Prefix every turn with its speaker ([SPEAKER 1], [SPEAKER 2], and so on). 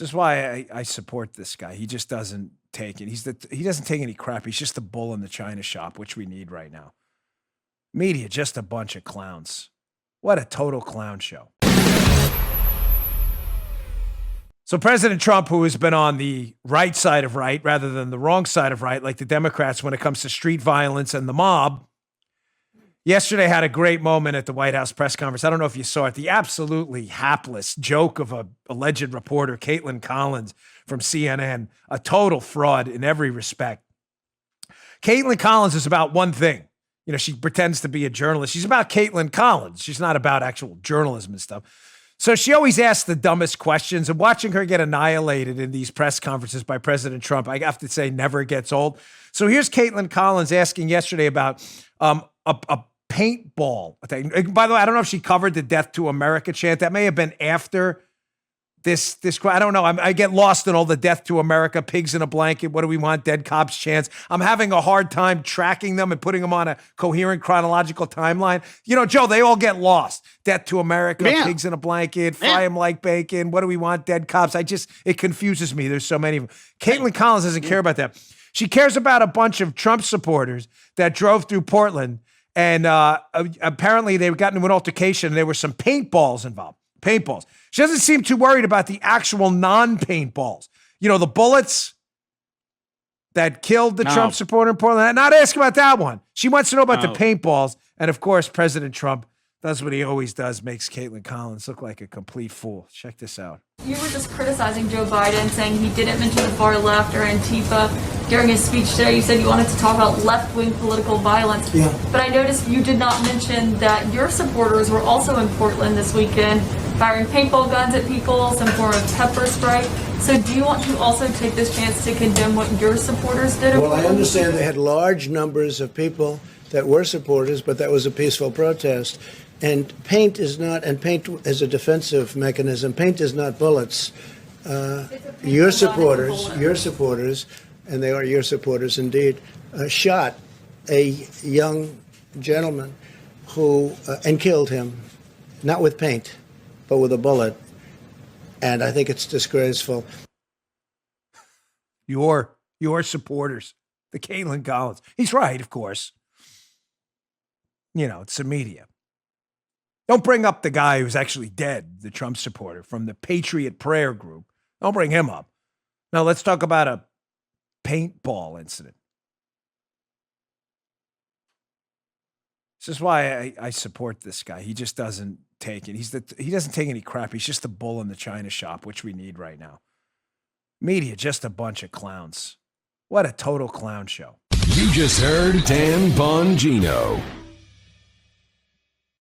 [SPEAKER 1] This is why I support this guy. He just doesn't take it. He doesn't take any crap. He's just the bull in the china shop, which we need right now. Media, just a bunch of clowns. What a total clown show. So President Trump, who has been on the right side of right rather than the wrong side of right, like the Democrats when it comes to street violence and the mob, yesterday had a great moment at the White House press conference. I don't know if you saw it. The absolutely hapless joke of a alleged reporter, Caitlin Collins from CNN, a total fraud in every respect. Caitlin Collins is about one thing. You know, she pretends to be a journalist. She's about Caitlin Collins. She's not about actual journalism and stuff. So she always asks the dumbest questions, and watching her get annihilated in these press conferences by President Trump, I have to say, never gets old. So here's Caitlin Collins asking yesterday about a paintball thing. By the way, I don't know if she covered the Death to America chant. That may have been after this. I don't know. I get lost in all the Death to America, pigs in a blanket, what do we want, dead cops chants. I'm having a hard time tracking them and putting them on a coherent chronological timeline. You know, Joe, they all get lost. Death to America, pigs in a blanket, fry them like bacon, what do we want, dead cops. it confuses me. There's so many of them. Caitlin Collins doesn't care about that. She cares about a bunch of Trump supporters that drove through Portland, and apparently they got into an altercation, and there were some paintballs involved. Paintballs. She doesn't seem too worried about the actual non-paintballs. You know, the bullets that killed the Trump supporter in Portland. Not asking about that one. She wants to know about the paintballs. And of course, President Trump does what he always does, makes Caitlin Collins look like a complete fool. Check this out.
[SPEAKER 2] You were just criticizing Joe Biden, saying he didn't mention the far left or Antifa. During his speech today, you said you wanted to talk about left-wing political violence. Yeah. But I noticed you did not mention that your supporters were also in Portland this weekend, firing paintball guns at people, some form of pepper spray. So do you want to also take this chance to condemn what your supporters did?
[SPEAKER 3] Well, I understand they had large numbers of people that were supporters, but that was a peaceful protest. And paint is not, and paint is a defensive mechanism. Paint is not bullets. Your supporters, and they are your supporters indeed, shot a young gentleman who, and killed him, not with paint, but with a bullet. And I think it's disgraceful.
[SPEAKER 1] Your supporters, the Caitlin Collins. He's right, of course. You know, it's the media. Don't bring up the guy who's actually dead, the Trump supporter from the Patriot Prayer Group. Don't bring him up. Now let's talk about a paintball incident. This is why I support this guy. He just doesn't take it. He doesn't take any crap. He's just the bull in the china shop, which we need right now. Media, just a bunch of clowns. What a total clown show.
[SPEAKER 4] You just heard Dan Bongino.